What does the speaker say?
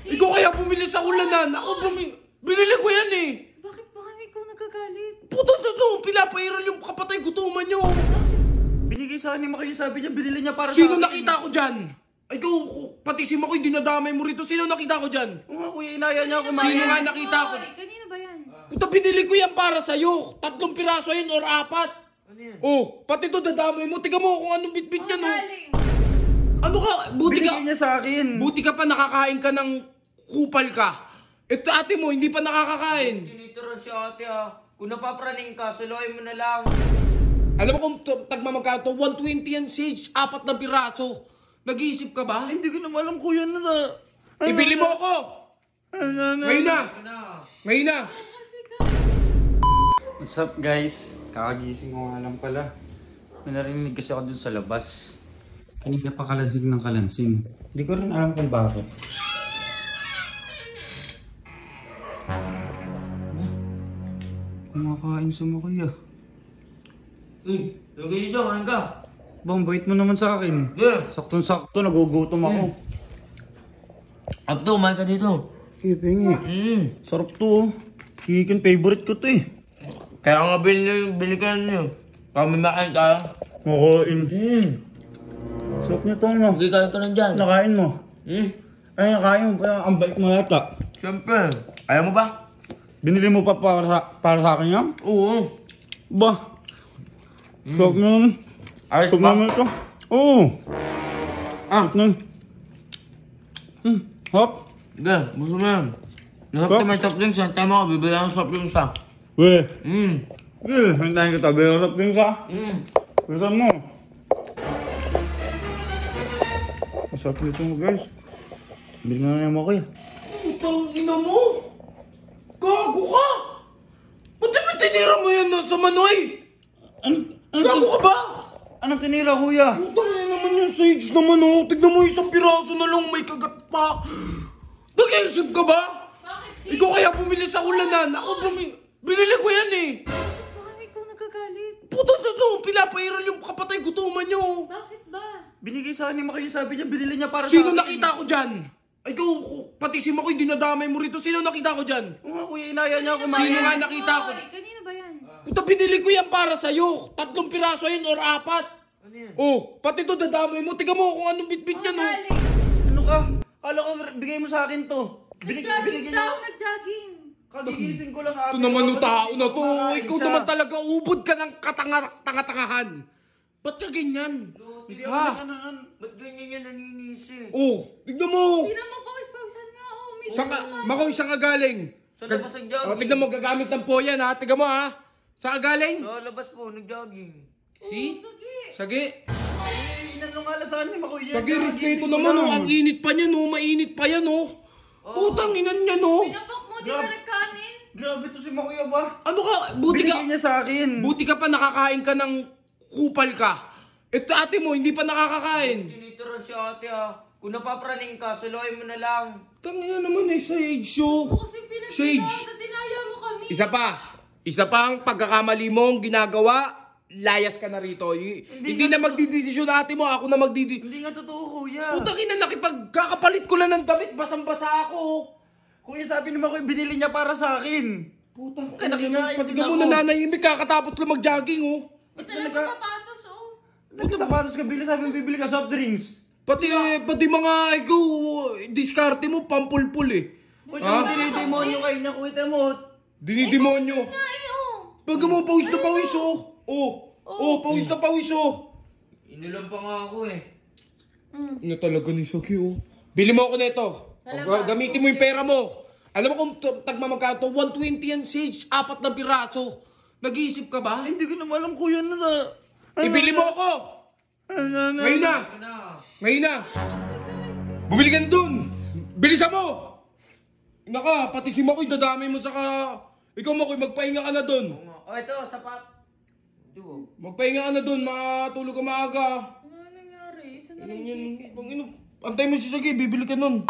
Ikaw kaya bumili sa ulanan. Ako binili ko yan eh. Bakit ba kami ikaw nagkagalit? Puto pinapairal yung kapatay gutuman nyo. Binigay sa akin ni Makoy, sabi niya, binili niya para Sino sa akin. nakita ko dyan? Ikaw, pati si Makoy, dinadamay mo rito. Sino nakita ko dyan? Oo nga kuya, inaya niya ako kumain. Sino nga nakita ko? Kanino ba yan? Puta, binili ko yan para sa'yo. 3 piraso yun or 4. Ano yan? Oh, pati to dadamay mo. Tiga mo kung anong bitbit niya, no? Galing. Ano ka? Binigay niya sa akin. Buti ka pa nakakain ka ng kupal ka. Ito ate mo, hindi pa nakakakain. Tinituran si ate kung napapraning ka, suluhin mo na lang. Alam mo kung tagmamagkano to? 120 yan, Sage. 4 na piraso. Nag-iisip ka ba? Hindi ko naman alam kuya na. Ibili mo ako! Ngayon na! Ngayon na! What's up guys? Kakagising ko nga lang pala. May narinig kasi ako dun sa labas. Kanina pa kalasig ng kalansing. Hindi ko rin alam kung bakit. Kumakain sa Makoy ah. Uy, lagay nyo dyan, kain ka. Bang, bait mo naman sa akin. Yeah. Saktong-sakto, nagugutom ako. Abdo, kumain ka dito. Pingi. Sarap to oh. Chicken favorite ko to eh. Kaya nga bili ka nyo. Kami makain tayo. Makain. Sarap nito ano. Lagay ka lang dyan. Nakain mo. Ay, nakain mo. Kaya ang bait mo yata. Siyempre. Ayaw mo ba? Binili mo pa para sa akin yan? Oo. Ba? Sarap naman. Ayos Sarap ba? naman ito. Oo. Sarap naman. Hop. Sige, gusto mo yan. Nasap ka may soft drinks yan. Tama ko, bibili ako ng soft drinks ha. Weh. Hintayin kita. Sarap din sa. Gusto mo. Masarap nito mo guys. Bili nga na yung Makoy. Putang ina mo! Gago ka! Ba't naman tinira mo yan sa Manoy? Gago ka ba? Anong tinira kuya? Putang ina naman yung Sage naman oh. Tignan mo 1 piraso na lang may kagat pa. Nag-iisip ka ba? Bakit? Ikaw kaya bumili sa ulanan. Ako binili ko yan eh. Bakit ba kami ikaw nagkagalit? Puto pinapairal yung kapatay gutuman nyo. Bakit ba? Binigay sa akin ni Makoy, sabi niya, binili niya para Sino sa akin. nakita ko dyan? Ikaw, pati si Makoy, dinadamay mo rito. Sino nakita ko dyan? Oo nga kuya, inaya niya ako kumain. Sino nga nakita ko? Kanino ba yan? Puta, binili ko yan para sa'yo. 3 piraso yun or 4. Ano yan? Oh, pati to dadamay mo. Tiga mo kung anong bitbit niya, no? Galing. Ano ka? Kala ko bigay mo sa akin to. Nag-jogging Binigyan daw, niya. nag-jogging. Kagigising ko lang ate. Ito naman yung tao na to. Kumakain Ikaw siya. naman talaga, ubod ka ng tanga-tangahan. Ba't ka ganyan? Hindi ako Ha? nagkananan. Ba't ganyan yan naninisi? Oh, tignan mo. Tingnan mo, pawis-pawisan nga. Oh, may Saan ka, Makoy, saan ka galing? Sa labas nag-jogging. Oh, tignan mo, gagamit ng poyan ha. Tignan mo ha. Saan ka galing? Sa labas po, nag-jogging. Si? Sige. Sagi. Inanong nga lang sa akin ni Makoy. Sagi, respeto naman oh. Ang init pa niya no. Mainit pa yan oh. Putang inan niya no. Pinapak mo, di ka nagkanin. Grabe to si Makoy ba? Ano ka? Buti ka. Binigay niya sa akin. Buti ka pa nakakain ka ng kupal ka. Ito ate mo, hindi pa nakakakain. Tinituran si ate kung napapraning ka, suluhin mo na lang. Tangina naman eh, Sage show. Kasi Sage. pinagpinawag, dinaya mo kami. Isa pang pagkakamali mong ginagawa, layas ka na rito. Hindi na magdidesisyon ate mo, ako na magdidesisyon. Hindi nga totoo kuya. Putang ina, nakipagkakapalit ko lang ng damit, basang-basa ako. Kuya sabi ni Makoy, binili niya para sa akin. Putang Kaya ina, nakikain pati din ka mo ako. nananahimik, kakatapos lang mag-jogging oh. Ito lang ang sapatos, oh. Nagsapatos ka, sabi mo bibili ka soft drinks. Pati mga ikaw, diskarte mo, pampulpul eh. Kuya, dinidemonyo kayo niya kuya mo. Dinidemonyo. Ay, oh. Pag mo, pawis na pawis oh. Pawis na pawis oh. Inilam pa nga ako eh. Ano talaga ni Saki oh. Bili mo ako nito. Gamitin mo yung pera mo. Alam mo kung tagmamagkano to? 120 yan, Sage. 4 na piraso. Nag-iisip ka ba? Hindi ko naman alam kuya na. Ibili mo ako. Ngayon na. Ngayon na. Bumili ka na dun. Bilisan mo. Naka, pati si Makoy dadamay mo saka... Ikaw Makoy, magpahinga ka na dun. Ito, sapat. Ito. Magpahinga ka na dun. Matulog ka maaga. Ano nangyari? Saan na Ano yung yan? chicken? Antay mo si Sagi, bibili ka nun.